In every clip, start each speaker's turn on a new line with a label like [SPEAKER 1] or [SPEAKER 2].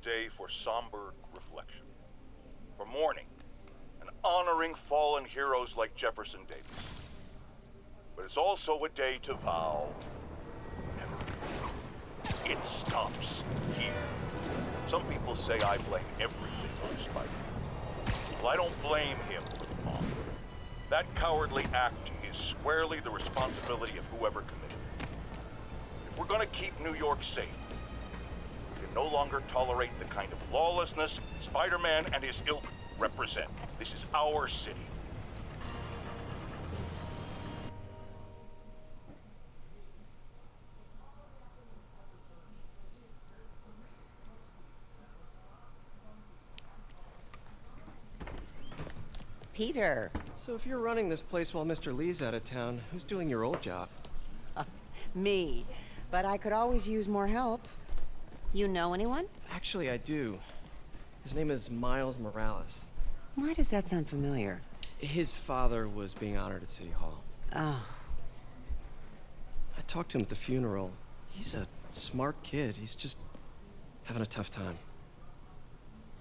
[SPEAKER 1] day for somber reflection, for mourning and honoring fallen heroes like Jefferson Davis. But it's also a day to vow never. It stops here. Some people say I blame everything on Spider. Well, I don't blame him for the bomb. That cowardly act is squarely the responsibility of whoever committed it. If we're gonna keep New York safe, we can no longer tolerate the kind of lawlessness Spider-Man and his ilk represent. This is our city.
[SPEAKER 2] Peter.
[SPEAKER 3] So if you're running this place while Mr. Lee's out of town, who's doing your old job?
[SPEAKER 2] Me. But I could always use more help. You know anyone?
[SPEAKER 3] Actually, I do. His name is Miles Morales.
[SPEAKER 2] Why does that sound familiar?
[SPEAKER 3] His father was being honored at City Hall.
[SPEAKER 2] Oh.
[SPEAKER 3] I talked to him at the funeral. He's a smart kid. He's just having a tough time.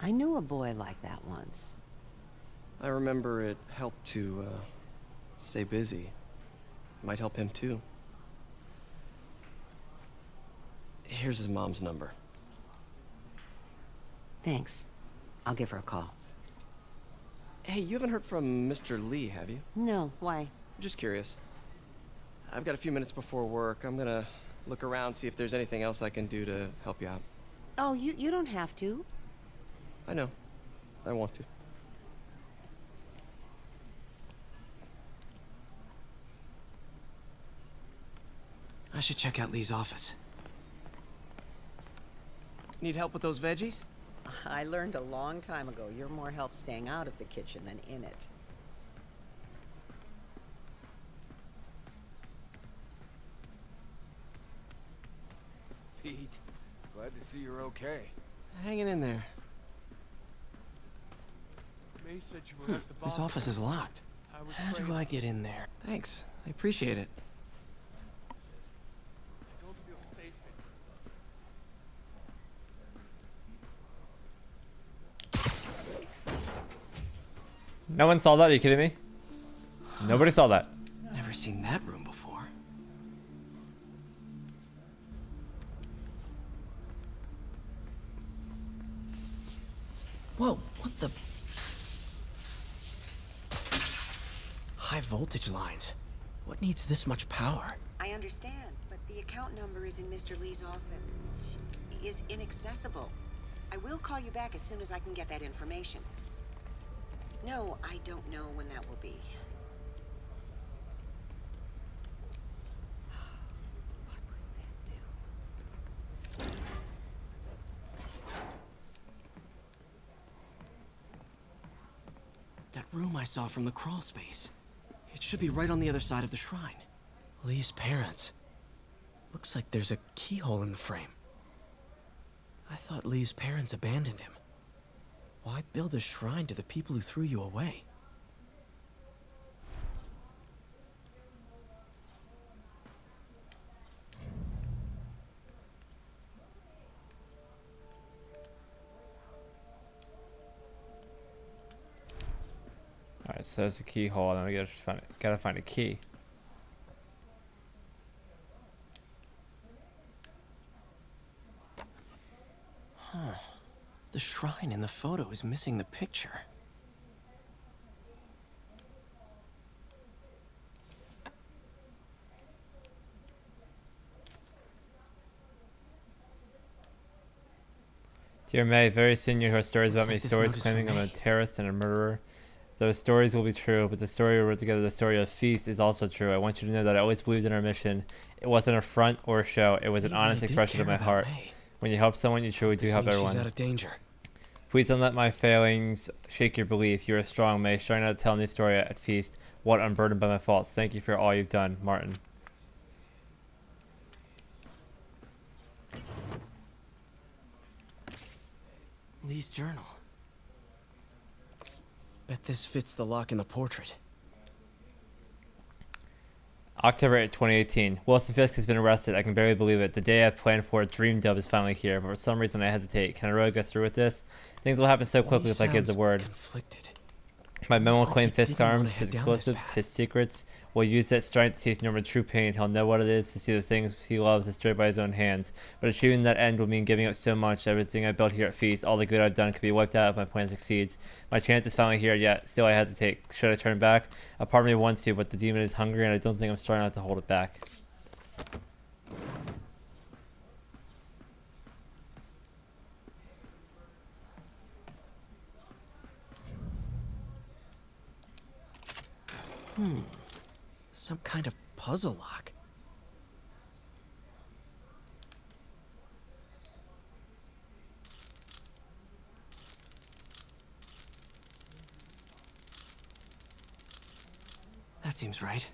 [SPEAKER 2] I knew a boy like that once.
[SPEAKER 3] I remember it helped to, stay busy. Might help him, too. Here's his mom's number.
[SPEAKER 2] Thanks. I'll give her a call.
[SPEAKER 3] Hey, you haven't heard from Mr. Lee, have you?
[SPEAKER 2] No, why?
[SPEAKER 3] Just curious. I've got a few minutes before work. I'm gonna look around, see if there's anything else I can do to help you out.
[SPEAKER 2] Oh, you don't have to.
[SPEAKER 3] I know. I want to.
[SPEAKER 4] I should check out Lee's office. Need help with those veggies?
[SPEAKER 2] I learned a long time ago you're more help staying out of the kitchen than in it.
[SPEAKER 5] Pete, glad to see you're okay.
[SPEAKER 4] Hanging in there.
[SPEAKER 5] May said you were at the
[SPEAKER 4] This office is locked. How do I get in there? Thanks. I appreciate it.
[SPEAKER 5] I don't feel safe
[SPEAKER 6] No one saw that? Are you kidding me? Nobody saw that.
[SPEAKER 4] Never seen that room before. Whoa, what the? High voltage lines. What needs this much power?
[SPEAKER 2] I understand, but the account number is in Mr. Lee's office. It is inaccessible. I will call you back as soon as I can get that information. No, I don't know when that will be. What would Ben do?
[SPEAKER 4] That room I saw from the crawl space. It should be right on the other side of the shrine. Lee's parents. Looks like there's a keyhole in the frame. I thought Lee's parents abandoned him. Why build a shrine to the people who threw you away?
[SPEAKER 6] Alright, so there's a keyhole, and we gotta find a key.
[SPEAKER 4] Huh. The shrine in the photo is missing the picture.
[SPEAKER 6] Dear May, very soon you'll hear stories
[SPEAKER 4] Looks
[SPEAKER 6] about me,
[SPEAKER 4] like this
[SPEAKER 6] stories
[SPEAKER 4] note is
[SPEAKER 6] claiming
[SPEAKER 4] from
[SPEAKER 6] I'm a
[SPEAKER 4] May.
[SPEAKER 6] terrorist and a murderer. Those stories will be true, but the story we wrote together, the story of F.E.A.S.T, is also true. I want you to know that I always believed in our mission. It wasn't a front or a show. It was an
[SPEAKER 4] Maybe
[SPEAKER 6] honest
[SPEAKER 4] they did
[SPEAKER 6] expression of
[SPEAKER 4] care
[SPEAKER 6] my
[SPEAKER 4] about
[SPEAKER 6] heart.
[SPEAKER 4] May.
[SPEAKER 6] When you help someone, you truly do
[SPEAKER 4] This
[SPEAKER 6] help
[SPEAKER 4] means
[SPEAKER 6] everyone.
[SPEAKER 4] she's out of danger.
[SPEAKER 6] Please don't let my failings shake your belief. You are strong, May. Trying not to tell a new story at F.E.A.S.T. What unburdened by my faults. Thank you for all you've done, Martin.
[SPEAKER 4] Lee's journal. Bet this fits the lock in the portrait.
[SPEAKER 6] October 8, 2018. Wilson Fisk has been arrested. I can barely believe it. The day I planned for, dreamed of, is finally here, but for some reason I hesitate. Can I really go through with this? Things will happen so quickly if I give the word.
[SPEAKER 4] Conflicted.
[SPEAKER 6] My memo
[SPEAKER 4] Almost like
[SPEAKER 6] claimed
[SPEAKER 4] he
[SPEAKER 6] Fisk
[SPEAKER 4] didn't wanna
[SPEAKER 6] arms,
[SPEAKER 4] head
[SPEAKER 6] his
[SPEAKER 4] down this
[SPEAKER 6] explosives,
[SPEAKER 4] path.
[SPEAKER 6] his secrets. Will use that strength to teach Norman true pain. He'll know what it is to see the things he loves destroyed by his own hands. But achieving that end will mean giving up so much. Everything I built here at F.E.A.S.T, all the good I've done, could be wiped out if my plan succeeds. My chance is finally here, yet still I hesitate. Should I turn back? A part of me wants to, but the demon is hungry, and I don't think I'm strong enough to hold it back.
[SPEAKER 4] Some kind of puzzle lock. That seems right.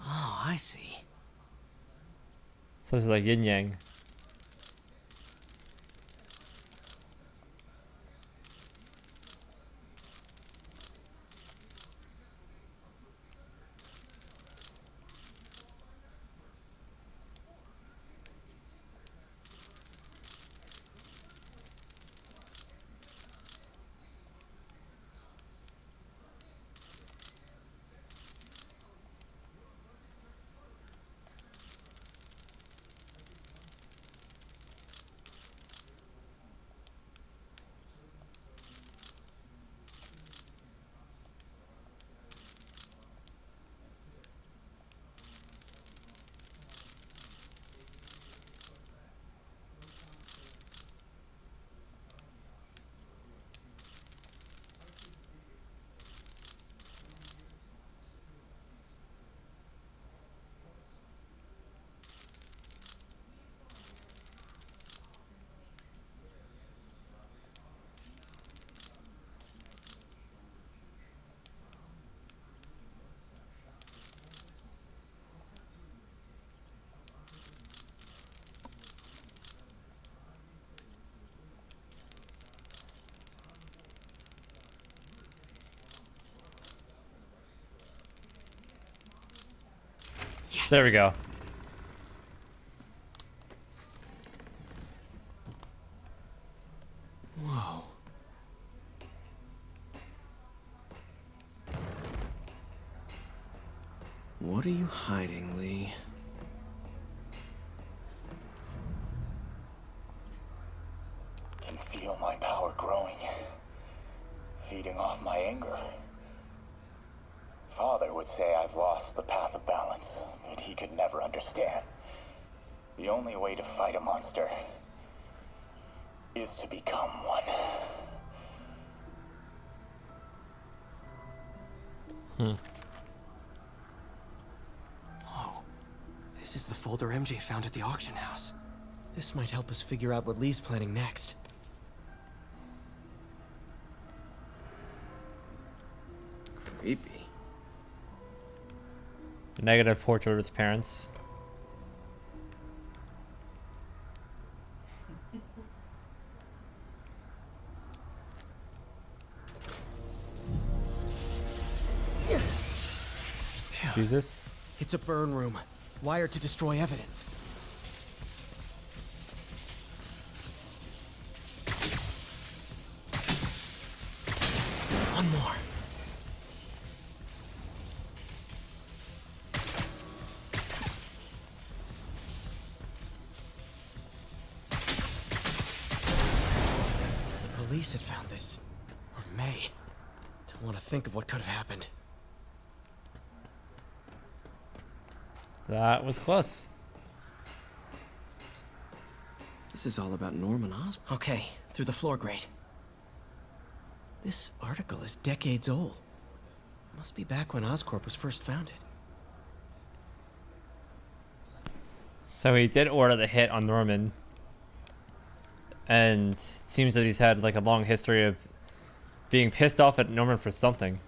[SPEAKER 4] Oh, I see.
[SPEAKER 6] So it's like yin yang.
[SPEAKER 4] Yes.
[SPEAKER 6] There we go.
[SPEAKER 4] Whoa. What are you hiding, Lee?
[SPEAKER 7] Can feel my power growing, feeding off my anger. Father would say I've lost the path of balance, that he could never understand. The only way to fight a monster is to become one.
[SPEAKER 4] Whoa. This is the folder MJ found at the auction house. This might help us figure out what Lee's planning next. Creepy.
[SPEAKER 6] A negative portrait of his parents. Jesus.
[SPEAKER 4] It's a burn room, wired to destroy evidence. One more. The police had found this. Or may. Don't want to think of what could have happened.
[SPEAKER 6] That was close.
[SPEAKER 4] This is all about Norman Osborn. Okay, through the floor grate. This article is decades old. Must be back when Oscorp was first founded.
[SPEAKER 6] So he did order the hit on Norman. And it seems that he's had like a long history of being pissed off at Norman for something.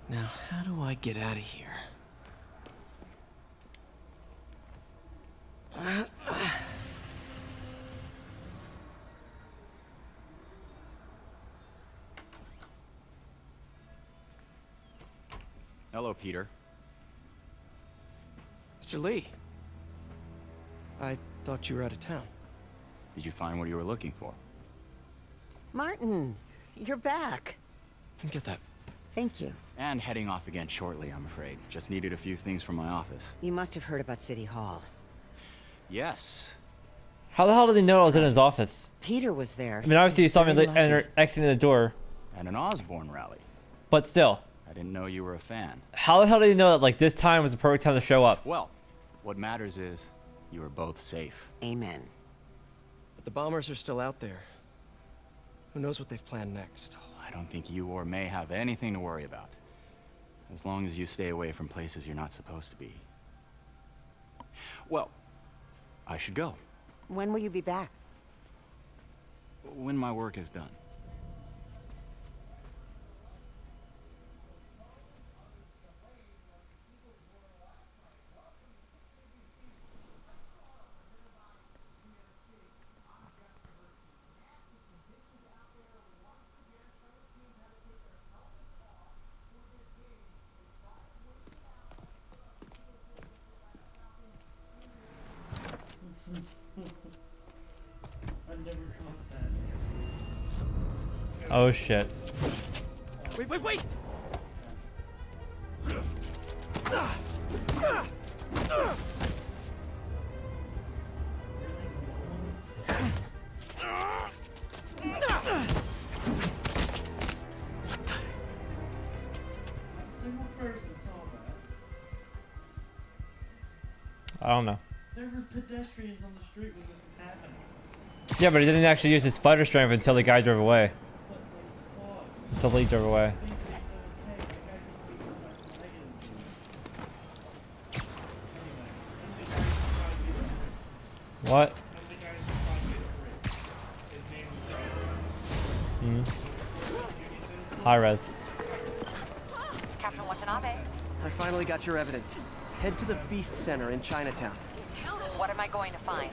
[SPEAKER 4] Now, how do I get out of here?
[SPEAKER 8] Hello, Peter.
[SPEAKER 3] Mr. Lee. I thought you were out of town.
[SPEAKER 8] Did you find what you were looking for?
[SPEAKER 2] Martin, you're back.
[SPEAKER 3] Get that.
[SPEAKER 2] Thank you.
[SPEAKER 8] And heading off again shortly, I'm afraid. Just needed a few things from my office.
[SPEAKER 2] You must have heard about City Hall.
[SPEAKER 8] Yes.
[SPEAKER 6] How the hell did he know I was in his office?
[SPEAKER 2] Peter was there.
[SPEAKER 6] I mean, obviously he
[SPEAKER 2] It's
[SPEAKER 6] saw me
[SPEAKER 2] very lucky.
[SPEAKER 6] enter, exiting the door,
[SPEAKER 8] And an Osborne rally.
[SPEAKER 6] but still.
[SPEAKER 8] I didn't know you were a fan.
[SPEAKER 6] How the hell did he know that like this time was the perfect time to show up?
[SPEAKER 8] Well, what matters is you are both safe.
[SPEAKER 2] Amen.
[SPEAKER 3] But the bombers are still out there. Who knows what they've planned next?
[SPEAKER 8] I don't think you or May have anything to worry about. As long as you stay away from places you're not supposed to be. Well, I should go.
[SPEAKER 2] When will you be back?
[SPEAKER 8] When my work is done.
[SPEAKER 6] Oh shit.
[SPEAKER 4] Wait, wait, wait!
[SPEAKER 6] I don't know.
[SPEAKER 9] There were pedestrians on the street when this was happening.
[SPEAKER 6] Yeah, but he didn't actually use his spider strength until the guy drove away.
[SPEAKER 9] But they fought.
[SPEAKER 6] Until Lee drove away.
[SPEAKER 9] I think they knows, hey, that guy can be like negative. Anyway,
[SPEAKER 6] What?
[SPEAKER 9] and the guy was trying to get free. His name was Brad.
[SPEAKER 6] High res.
[SPEAKER 10] Captain Watanabe,
[SPEAKER 4] I finally got your evidence. Head to the F.E.A.S.T. Center in Chinatown.
[SPEAKER 10] what am I going to find?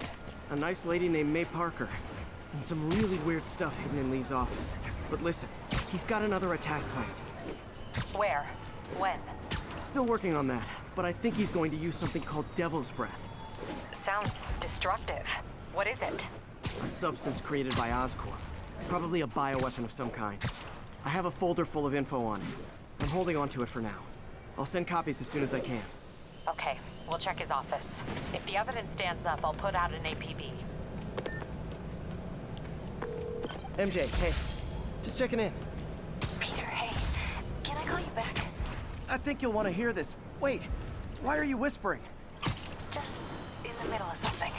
[SPEAKER 4] A nice lady named May Parker. And some really weird stuff hidden in Lee's office. But listen, he's got another attack planned.
[SPEAKER 10] Where? When?
[SPEAKER 4] Still working on that, but I think he's going to use something called Devil's Breath.
[SPEAKER 10] Sounds destructive. What is it?
[SPEAKER 4] A substance created by Oscorp. Probably a bioweapon of some kind. I have a folder full of info on it. I'm holding on to it for now. I'll send copies as soon as I can.
[SPEAKER 10] Okay, we'll check his office. If the evidence stands up, I'll put out an APB.
[SPEAKER 4] MJ, hey. Just checking in.
[SPEAKER 10] Peter, hey, can I call you back?
[SPEAKER 4] I think you'll want to hear this. Wait, why are you whispering?
[SPEAKER 10] Just in the middle of something.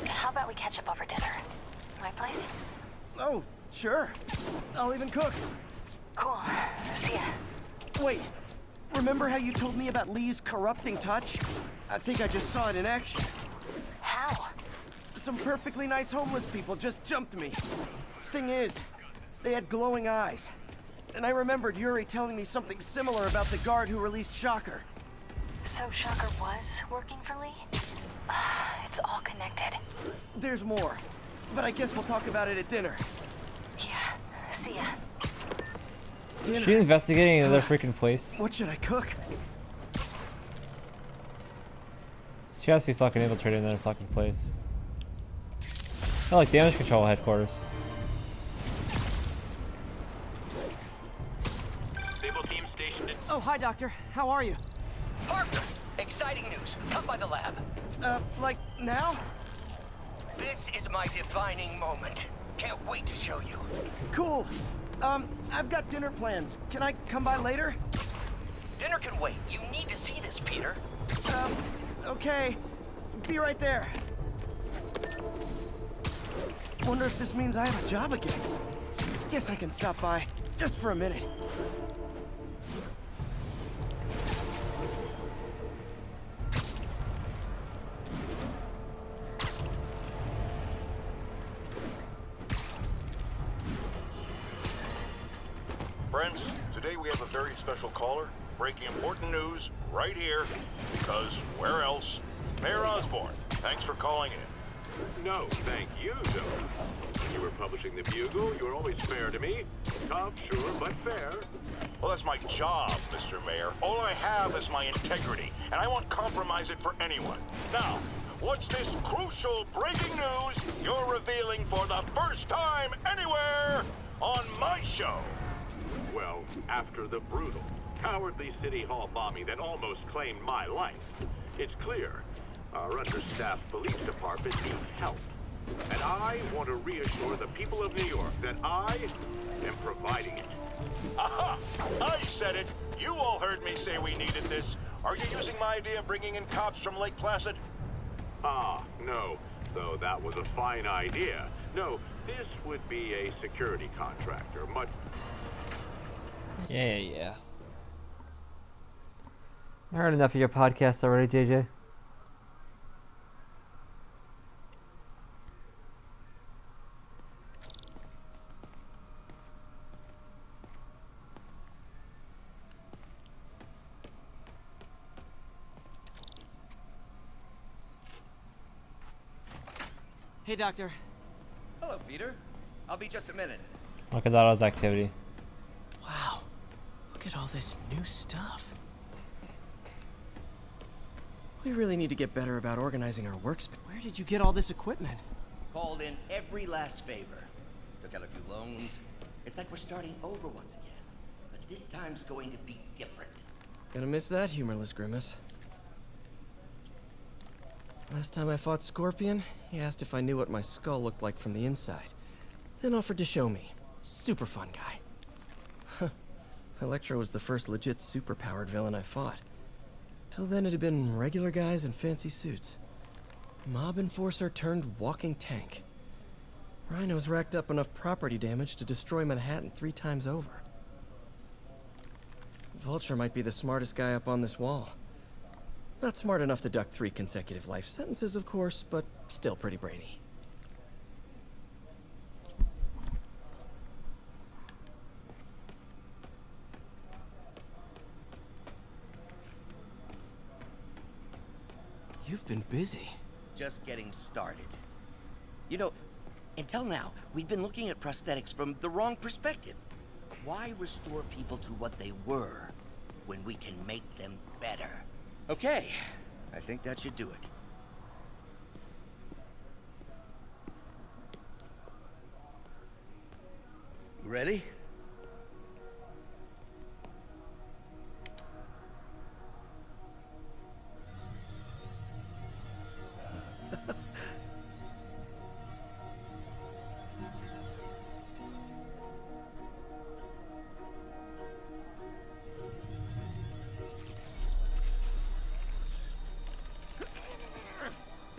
[SPEAKER 10] How about we catch up over dinner? My place?
[SPEAKER 4] Oh, sure. I'll even cook.
[SPEAKER 10] Cool. See ya.
[SPEAKER 4] Wait, remember how you told me about Lee's corrupting touch? I think I just saw it in action.
[SPEAKER 10] How?
[SPEAKER 4] Some perfectly nice homeless people just jumped me. Thing is, they had glowing eyes. And I remembered Yuri telling me something similar about the guard who released Shocker.
[SPEAKER 10] So Shocker was working for Lee? It's all connected.
[SPEAKER 4] There's more, but I guess we'll talk about it at dinner.
[SPEAKER 10] Yeah, see ya.
[SPEAKER 6] Is she investigating another freaking place?
[SPEAKER 4] What should I cook?
[SPEAKER 6] She has to be fucking infiltrating another fucking place. I like damage control headquarters.
[SPEAKER 11] Stable team stationed in
[SPEAKER 4] Oh, hi, Doctor. How are you?
[SPEAKER 11] Parker! Exciting news. Come by the lab.
[SPEAKER 4] Like, now?
[SPEAKER 11] This is my defining moment. Can't wait to show you.
[SPEAKER 4] Cool. I've got dinner plans. Can I come by later?
[SPEAKER 11] Dinner can wait. You need to see this, Peter.
[SPEAKER 4] Okay. Be right there. Wonder if this means I have a job again. Guess I can stop by, just for a minute.
[SPEAKER 1] Friends, today we have a very special caller, breaking important news right here, because where else? Mayor Osborne, thanks for calling in.
[SPEAKER 12] No, thank you, though. You were publishing the Bugle. You were always fair to me. Tough, sure, but fair.
[SPEAKER 1] Well, that's my job, Mr. Mayor. All I have is my integrity, and I won't compromise it for anyone. Now, what's this crucial breaking news you're revealing for the first time anywhere on my show?
[SPEAKER 12] Well, after the brutal, cowardly City Hall bombing that almost claimed my life, it's clear our understaffed police department needs help. And I want to reassure the people of New York that I am providing it.
[SPEAKER 1] Aha! I said it! You all heard me say we needed this. Are you using my idea of bringing in cops from Lake Placid?
[SPEAKER 12] Ah, no. Though that was a fine idea. No, this would be a security contractor, much...
[SPEAKER 6] Yeah. I heard enough of your podcast already, JJ.
[SPEAKER 4] Hey, Doctor.
[SPEAKER 11] Hello, Peter. I'll be just a minute.
[SPEAKER 6] Look at that all's activity.
[SPEAKER 4] Wow. Look at all this new stuff. We really need to get better about organizing our workspace. Where did you get all this equipment?
[SPEAKER 11] Called in every last favor. Took out a few loans. It's like we're starting over once again. But this time's going to be different.
[SPEAKER 3] Gonna miss that humorless grimace. Last time I fought Scorpion, he asked if I knew what my skull looked like from the inside. Then offered to show me. Super fun guy. Electro was the first legit super-powered villain I fought. Till then it had been regular guys in fancy suits. Mob enforcer turned walking tank. Rhino's racked up enough property damage to destroy Manhattan 3 times over. Vulture might be the smartest guy up on this wall. Not smart enough to duck 3 consecutive life sentences, of course, but still pretty brainy.
[SPEAKER 4] You've been busy.
[SPEAKER 11] Just getting started. You know, until now, we've been looking at prosthetics from the wrong perspective. Why restore people to what they were when we can make them better? Okay, I think that should do it. You ready?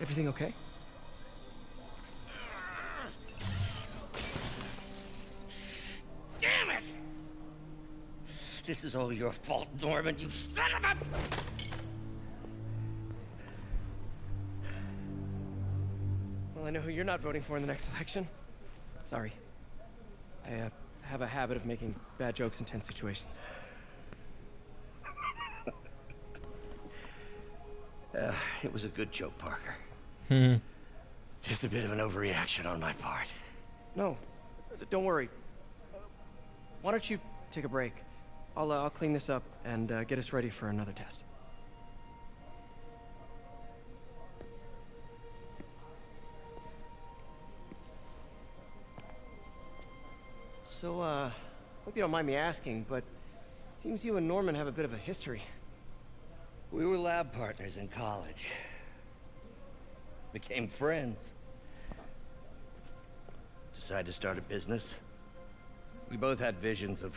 [SPEAKER 3] Everything okay?
[SPEAKER 11] Damn it! This is all your fault, Norman, you son of a...
[SPEAKER 3] Well, I know who you're not voting for in the next election. Sorry. I have a habit of making bad jokes in tense situations.
[SPEAKER 11] It was a good joke, Parker. Just a bit of an overreaction on my part.
[SPEAKER 3] No, don't worry. Why don't you take a break? I'll clean this up and get us ready for another test. So, hope you don't mind me asking, but it seems you and Norman have a bit of a history.
[SPEAKER 11] We were lab partners in college. Became friends. Decided to start a business. We both had visions of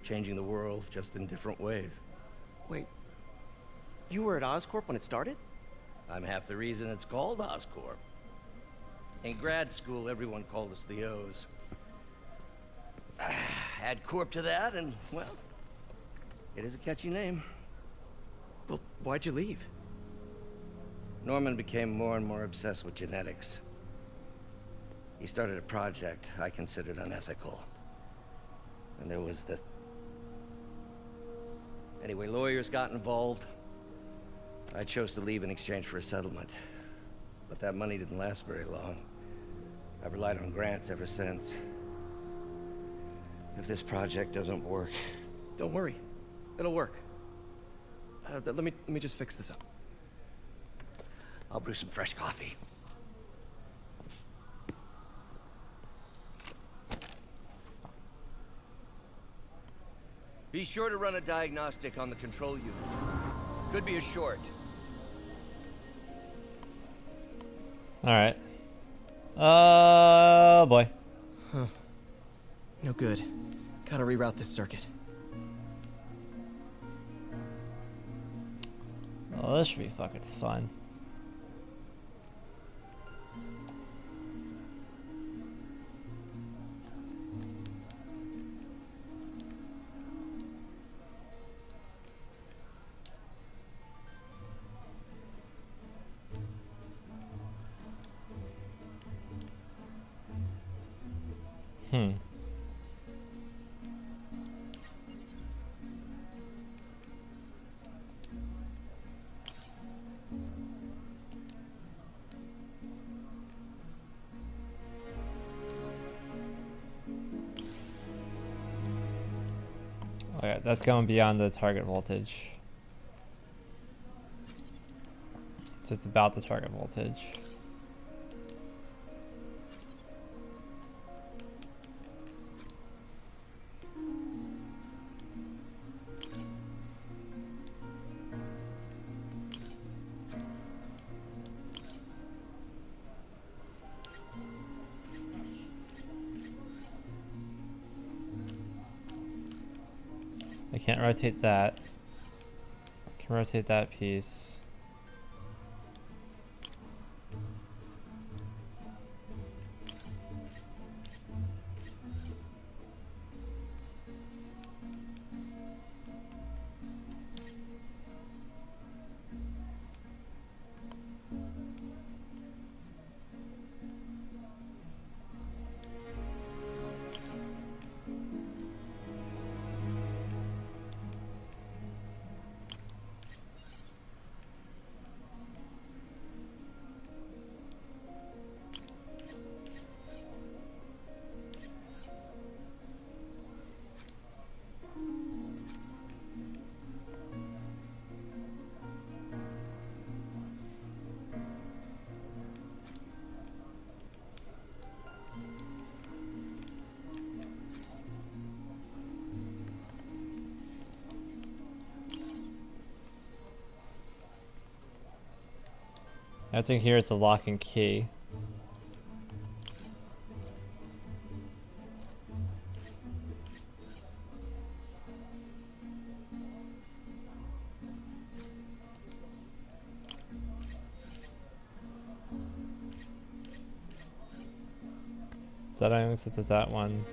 [SPEAKER 11] changing the world, just in different ways.
[SPEAKER 3] Wait, you were at Oscorp when it started?
[SPEAKER 11] I'm half the reason it's called Oscorp. In grad school, everyone called us the O's. Add Corp to that, and, well, it is a catchy name.
[SPEAKER 3] Well, why'd you leave?
[SPEAKER 11] Norman became more and more obsessed with genetics. He started a project I considered unethical. And there was this Anyway, lawyers got involved. I chose to leave in exchange for a settlement. But that money didn't last very long. I've relied on grants ever since. If this project doesn't work...
[SPEAKER 3] Don't worry. It'll work. Let me just fix this up.
[SPEAKER 11] I'll brew some fresh coffee. Be sure to run a diagnostic on the control unit. Could be a short.
[SPEAKER 6] Alright. Oh boy.
[SPEAKER 3] Huh. No good. Gotta reroute this circuit.
[SPEAKER 6] Oh, this should be fucking fun. Hmm. Okay, that's going beyond the target voltage. Just about the target voltage. I can't rotate that. I can rotate that piece. I think here it's a lock and key. That only sits at that one.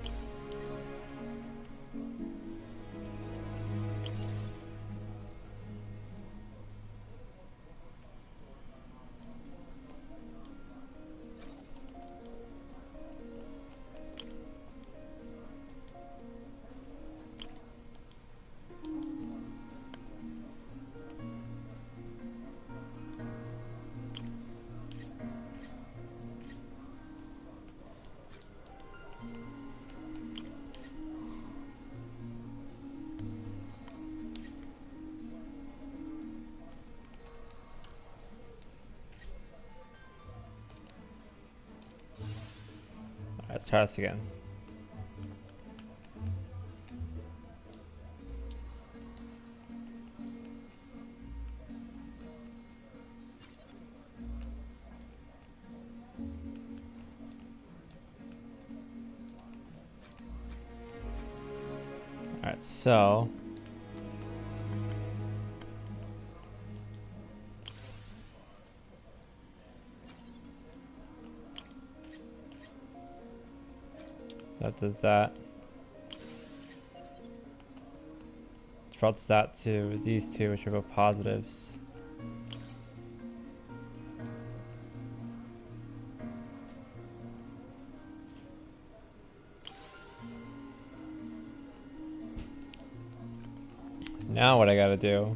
[SPEAKER 6] Let's try this again. Alright, so that does that. Drops that to these two, which are both positives. Now what I gotta do?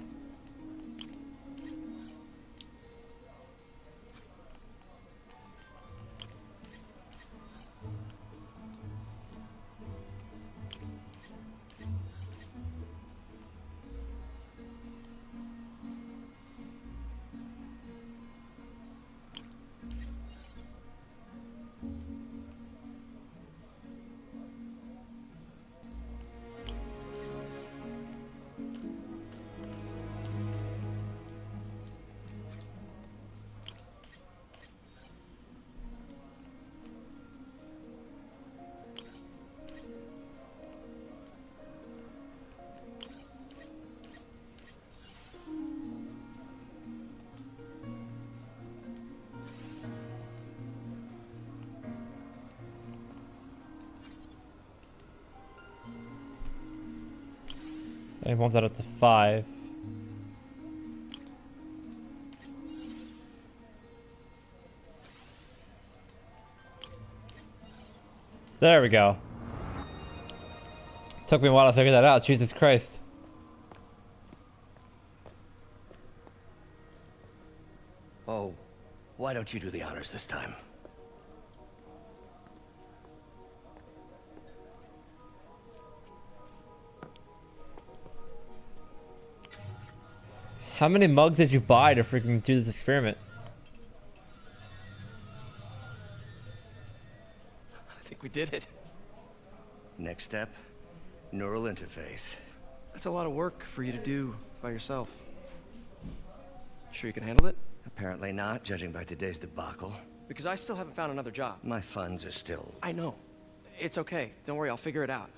[SPEAKER 6] I bumped that up to 5. There we go. Took me a while to figure that out. Jesus Christ.
[SPEAKER 11] Oh, why don't you do the honors this time?
[SPEAKER 6] How many mugs did you buy to freaking do this experiment?
[SPEAKER 3] I think we did it.
[SPEAKER 11] Next step, neural interface.
[SPEAKER 3] That's a lot of work for you to do by yourself. Sure you can handle it?
[SPEAKER 11] Apparently not, judging by today's debacle.
[SPEAKER 3] Because I still haven't found another job.
[SPEAKER 11] My funds are still...
[SPEAKER 3] I know. It's okay. Don't worry, I'll figure it out.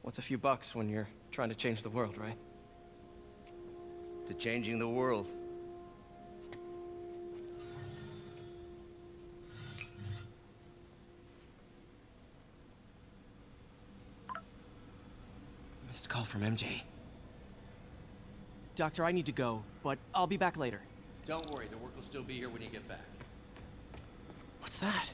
[SPEAKER 3] What's a few bucks when you're trying to change the world, right?
[SPEAKER 11] to changing the world.
[SPEAKER 3] Missed call from MJ. Doctor, I need to go, but I'll be back later.
[SPEAKER 13] Don't worry, the work will still be here when you get back.
[SPEAKER 3] What's that?